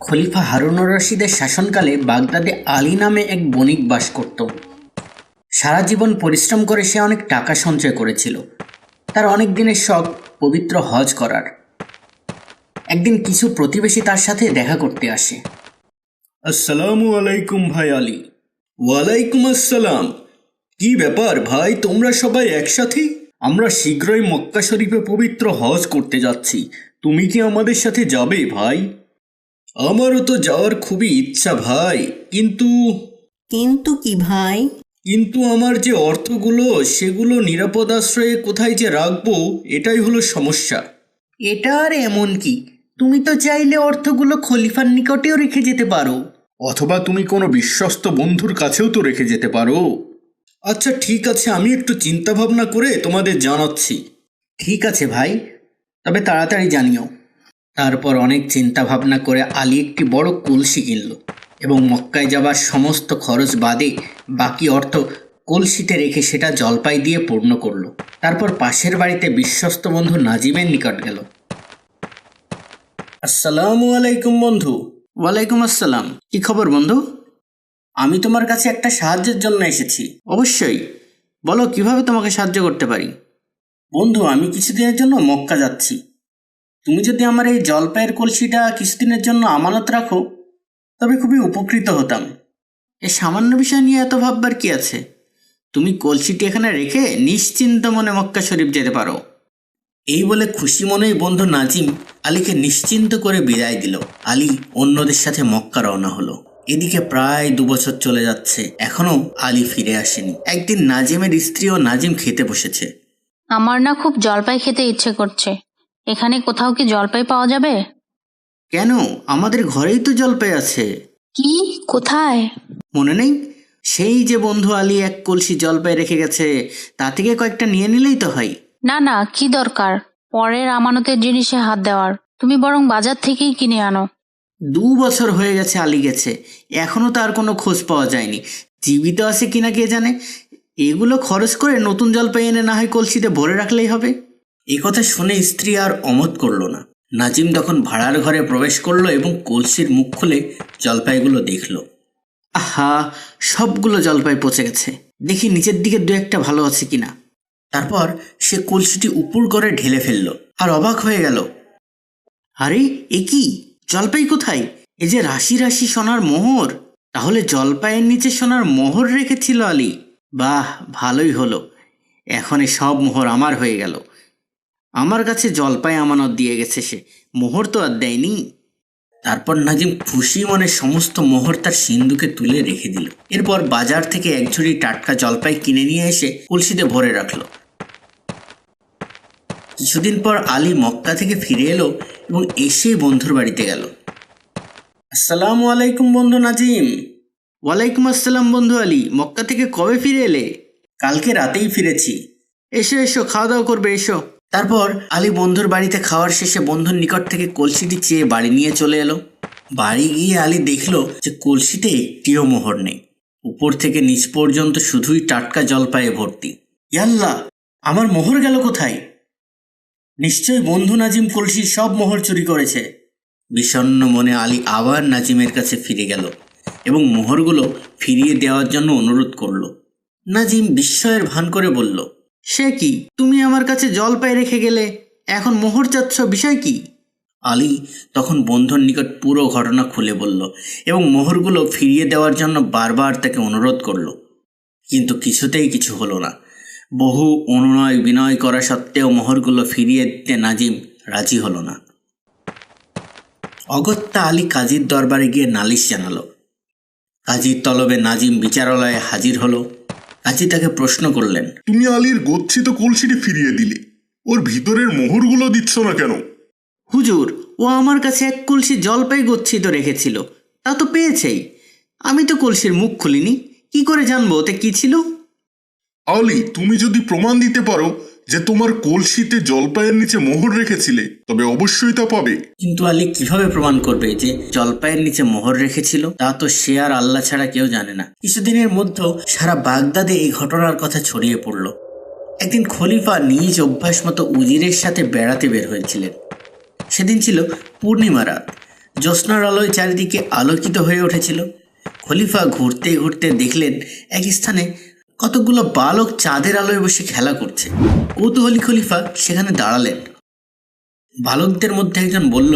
খলিফা হারুনুর রশিদের শাসনকালে বাগদাদে আলী নামে এক বণিক বাস করত। সারা জীবন পরিশ্রম করে সে অনেক টাকা সঞ্চয় করেছিল। তার অনেক দিনের শখ পবিত্র হজ করার। একদিন কিছু প্রতিবেশী তার সাথে দেখা করতে আসে। আসসালামু আলাইকুম ভাই আলী। ওয়ালাইকুম আসসালাম। কি ব্যাপার ভাই, তোমরা সবাই একসাথে? আমরা শীঘ্রই মক্কা শরীফে পবিত্র হজ করতে যাচ্ছি। তুমি কি আমাদের সাথে যাবে ভাই? আমারও তো যাওয়ার খুবই ইচ্ছা ভাই, কিন্তু কি ভাই? কিন্তু আমার যে অর্থগুলো সেগুলো নিরাপদ আশ্রয়ে কোথায় যে রাখবো, এটাই হলো সমস্যা। এটা আর এমন কি, তুমি তো চাইলে অর্থগুলো খলিফার নিকটেও রেখে যেতে পারো। অথবা তুমি কোনো বিশ্বস্ত বন্ধুর কাছেও তো রেখে যেতে পারো। আচ্ছা ঠিক আছে, আমি একটু চিন্তা ভাবনা করে তোমাদের জানাচ্ছি। ঠিক আছে ভাই, তবে তাড়াতাড়ি জানিও। তারপর অনেক চিন্তা ভাবনা করে আলী একটি বড় কলসি কিনল এবং মক্কায় যাবার সমস্ত খরচ বাদে বাকি অর্থ কলসিতে রেখে সেটা জলপাই দিয়ে পূর্ণ করল। তারপর পাশের বাড়িতে বিশ্বস্ত বন্ধু নাজিমের নিকট গেল। আসসালামু আলাইকুম বন্ধু। ওয়ালাইকুম আসসালাম। কি খবর বন্ধু? আমি তোমার কাছে একটা সাহায্যের জন্য এসেছি। অবশ্যই, বলো কিভাবে তোমাকে সাহায্য করতে পারি। বন্ধু, আমি কিছুদিনের জন্য মক্কা যাচ্ছি। তুমি যদি আমার এই জলপাইয়ের কলসিটা কিছুদিনের জন্য আমানত রাখো তবে খুবই উপকৃত হতাম। এ সামান্য বিষয় নিয়ে এত ভাববার কি আছে? তুমি কলসিটি এখানে রেখে নিশ্চিন্ত মনে মক্কা শরীফ যেতে পারো। এই বলে খুশি মনেই বন্ধু নাজিম আলীকে নিশ্চিন্ত করে বিদায় দিল। আলী অন্যদের সাথে মক্কা রওনা হলো। এদিকে প্রায় 2 বছর চলে যাচ্ছে, এখনো আলী ফিরে আসেনি। একদিন নাজিমের স্ত্রী ও নাজিম খেতে বসেছে। আমার না খুব জলপাই খেতে ইচ্ছে করছে। এখানে কোথাও কি জলপাই পাওয়া যাবে? কেন, আমাদের ঘরেই তো জলপাই আছে। কি? কোথায়? মনে নেই? সেই যে বন্ধু আলী এক কলসি জলপাই রেখে গেছে, তা থেকে কয়েকটা নিয়ে নিলেই তো হয়। না না, কি দরকার পরের আমানতের জিনিসে হাত দেওয়ার? তুমি বরং বাজার থেকেই কিনে আনো। 2 বছর হয়ে গেছে আলী গেছে, এখনো তার কোনো খোঁজ পাওয়া যায়নি। জীবিত আছে কিনা কে জানে। এগুলো খরচ করে নতুন জলপাই এনে না হয় কলসিতে ভরে রাখলেই হবে। এ কথা শুনে স্ত্রী আর অমত করল না। নাজিম তখন ভাড়ার ঘরে প্রবেশ করলো এবং কলসির মুখ খুলে জলপাইগুলো দেখলো। আহা, সবগুলো জলপাই পচে গেছে। দেখি নিচের দিকে 2-1টা ভালো আছে কিনা। তারপর সে কলসিটি উপর করে ঢেলে ফেলল আর অবাক হয়ে গেল। আরে এ কি, জলপাই কোথায়? এ যে রাশি রাশি সোনার মোহর। তাহলে জলপাইয়ের নিচে সোনার মোহর রেখেছিল আলী। বাহ, ভালোই হলো, এখন এ সব মোহর আমার হয়ে গেল। আমার কাছে জলপাই আমানত দিয়ে গেছে সে, মোহর তো আর দেয়নি। তারপর নাজিম খুশি মনে সমস্ত মোহর তার সিন্ধুকে তুলে রেখে দিল। এরপর বাজার থেকে 1 ঝুড়ি টাটকা জলপাই কিনে নিয়ে এসে কলসিতে ভরে রাখলো। কিছুদিন পর আলী মক্কা থেকে ফিরে এলো এবং এসে বন্ধুর বাড়িতে গেল। আসসালামু আলাইকুম বন্ধু নাজিম। ওয়ালাইকুম আসসালাম বন্ধু আলী, মক্কা থেকে কবে ফিরে এলে? কালকে রাতেই ফিরেছি। এসো এসো, খাওয়া দাওয়া করবে, এসো। তারপর আলী বন্ধুর বাড়িতে খাওয়ার শেষে বন্ধুর নিকট থেকে কলসিটি চেয়ে বাড়ি নিয়ে চলে এলো। বাড়ি গিয়ে আলী দেখলো যে কলসিতে একটিও মোহর নেই। উপর থেকে নিচ পর্যন্ত শুধুই টাটকা জলপাইয়ে ভর্তি। ইয়াল্লাহ, আমার মোহর গেল কোথায়? নিশ্চয় বন্ধু নাজিম কলসির সব মোহর চুরি করেছে। বিষণ্ণ মনে আলী আবার নাজিমের কাছে ফিরে গেল এবং মোহরগুলো ফিরিয়ে দেওয়ার জন্য অনুরোধ করল। নাজিম বিস্ময়ের ভান করে বলল, সে কি, তুমি আমার কাছে জলপাই রেখে গেলে, এখন মোহর চাচ্ছ, বিষয় কি? আলী তখন বন্ধুর নিকট পুরো ঘটনা খুলে বলল এবং মোহরগুলো ফিরিয়ে দেওয়ার জন্য বারবার তাকে অনুরোধ করল। কিন্তু কিছুতেই কিছু হলো না। বহু অনুনয় বিনয় করা সত্ত্বেও মোহরগুলো ফিরিয়ে দিতে নাজিম রাজি হলো না। অগত্যা আলী কাজীর দরবারে গিয়ে নালিশ জানালো। কাজীর তলবে নাজিম বিচারালয়ে হাজির হলো। কাজী তাকে প্রশ্ন করলেন, তুমি আলীর গচ্ছিত কলসিটি ফিরিয়ে দিলে, ওর ভিতরের মোহরগুলো দিচ্ছ না কেন? হুজুর, ও আমার কাছে 1 কলসি জলপাই গচ্ছিত রেখেছিল, তা তো পেয়েছেই। আমি তো কলসির মুখ খুলিনি, কি করে জানবো ওতে কি ছিল? আলী, তুমি যদি প্রমাণ দিতে পারো যে তোমার কলসিতে জলপাইয়ের নিচে মোহর রেখেছিলে, তবে অবশ্যই তা পাবে। কিন্তু আলী কিভাবে প্রমাণ করবে যে জলপাইয়ের নিচে মোহর রেখেছিল? তা তো সে আর আল্লাহ ছাড়া কেউ জানে না। কিছুদিনের মধ্যে সারা বাগদাদে এই ঘটনার কথা ছড়িয়ে পড়ল। একদিন খলিফা নিজ অভ্যাস মতো উজিরের সাথে বেড়াতে বের হয়েছিলেন। সেদিন ছিল পূর্ণিমা রাত। জ্যোৎস্নার আলোয় চারিদিকে আলোকিত হয়ে উঠেছিল। খলিফা ঘুরতে ঘুরতে দেখলেন এক স্থানে কতগুলো বালক চাঁদের আলোয় বসে খেলা করছে। কৌতূহলী খলিফা সেখানে দাঁড়ালেন। বালকদের মধ্যে একজন বলল,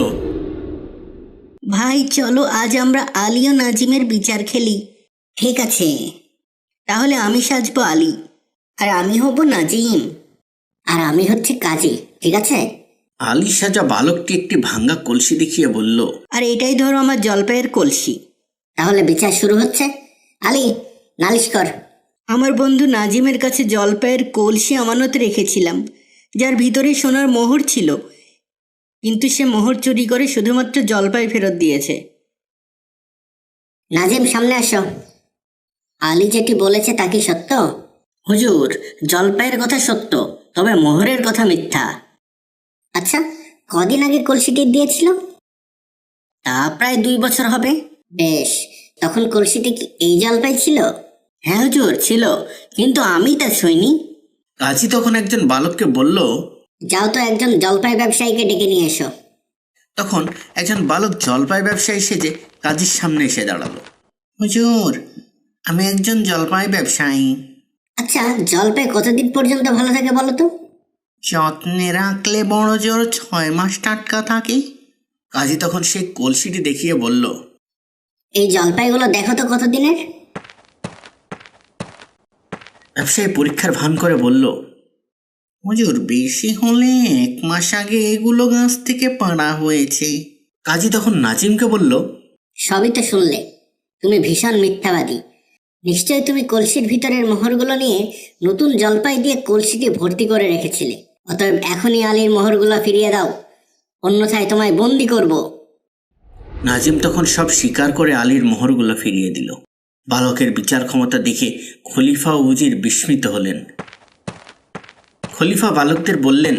ভাই চলো আজ আমরা আলী ও নাজিমের বিচার খেলি। ঠিক আছে, তাহলে আমি সাজবো আলী, আর আমি হব নাজিম, আর আমি হচ্ছে কাজী, ঠিক আছে? আলী সাজা বালকটি একটি ভাঙ্গা কলসি দেখিয়ে বলল, আর এটাই ধরো আমার জলপাইয়ের কলসি। তাহলে বিচার শুরু হচ্ছে। আলী, নালিশ কর। আমার বন্ধু নাজিমের কাছে জলপাইয়ের কলসি আমানত রেখেছিলাম, যার ভিতরে সোনার মোহর ছিল, কিন্তু সে মোহর চুরি করে শুধুমাত্র জলপাই ফেরত দিয়েছে। নাজিম, সামনে আসো। আলী যেটি বলেছে তা কি সত্য? হুজুর, জলপাইয়ের কথা সত্য, তবে মোহরের কথা মিথ্যা। আচ্ছা, কদিন আগে কলসিটি দিয়েছিল? তা প্রায় 2 বছর হবে। বেশ, তখন কলসিটি কি এই জলপাই ছিল? হ্যাঁ হুজুর, ছিল, কিন্তু আমি তা ছুঁইনি। কাজী তখন একজন বালককে বলল, যাও তো একজন জলপাই ব্যবসায়ীকে ডেকে নিয়ে এসো। তখন একজন বালক জলপাই ব্যবসায়ী সেজে কাজীর সামনে এসে দাঁড়ালো। হুজুর, আমি একজন জলপাই ব্যবসায়ী। আচ্ছা, জলপাই কতদিন পর্যন্ত ভালো থাকে বলো তো? যত্নে রাখলে বড় জোর 6 মাস টাটকা থাকে। কাজী তখন সেই কলসিটি দেখিয়ে বলল, এই জলপাইগুলো দেখো তো কতদিনের। ব্যবসায়ী পরীক্ষার ভান করে বলল, হুজুর, বেশি হলে 1 মাস আগে এগুলো গাছ থেকে পাড়া হয়েছে। কাজী তখন নাজিমকে বলল, সবই তো শুনলে, তুমি ভীষণ মিথ্যাবাদী। নিশ্চয়ই তুমি কলসির ভিতরের মোহরগুলো নিয়ে নতুন জলপাই দিয়ে কলসিটি ভর্তি করে রেখেছিলে। অতএব এখনই আলীর মোহরগুলো ফিরিয়ে দাও, অন্যথায় তোমায় বন্দি করব। নাজিম তখন সব স্বীকার করে আলীর মোহরগুলো ফিরিয়ে দিল। বালকের বিচার ক্ষমতা দেখে খলিফা ও উজির বিস্মিত হলেন। খলিফা বালকদের বললেন,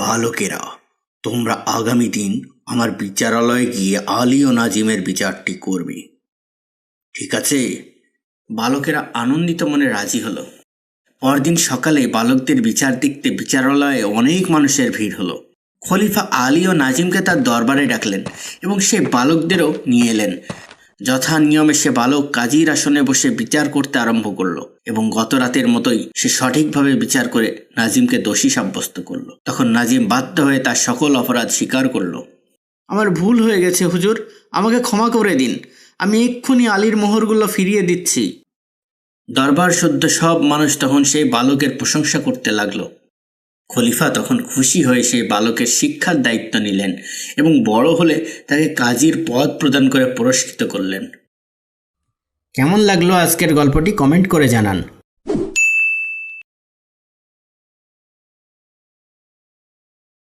বালকেরা, তোমরা আগামী দিন আমার বিচারালয়ে গিয়ে আলী ও নাজিমের বিচারটি করবে, ঠিক আছে? বালকেরা আনন্দিত মনে রাজি হলো। পরদিন সকালে বালকদের বিচার দেখতে বিচারালয়ে অনেক মানুষের ভিড় হলো। খলিফা আলী ও নাজিমকে তার দরবারে ডাকলেন এবং সে বালকদেরও নিয়ে এলেন। যথা নিয়মে সে বালক কাজীর আসনে বসে বিচার করতে আরম্ভ করলো এবং গত রাতের মতোই সে সঠিকভাবে বিচার করে নাজিমকে দোষী সাব্যস্ত করলো। তখন নাজিম বাধ্য হয়ে তার সকল অপরাধ স্বীকার করলো। আমার ভুল হয়ে গেছে হুজুর, আমাকে ক্ষমা করে দিন, আমি এক্ষুনি আলীর মোহরগুলো ফিরিয়ে দিচ্ছি। দরবার শুদ্ধ সব মানুষ তখন সেই বালকের প্রশংসা করতে লাগলো। খলিফা তখন খুশি হয়ে সেই বালকের শিক্ষার দায়িত্ব নিলেন এবং বড় হলে তাকে কাজীর পদ প্রদান করে পুরস্কৃত করলেন। কেমন লাগলো আজকের গল্পটি কমেন্ট করে জানান।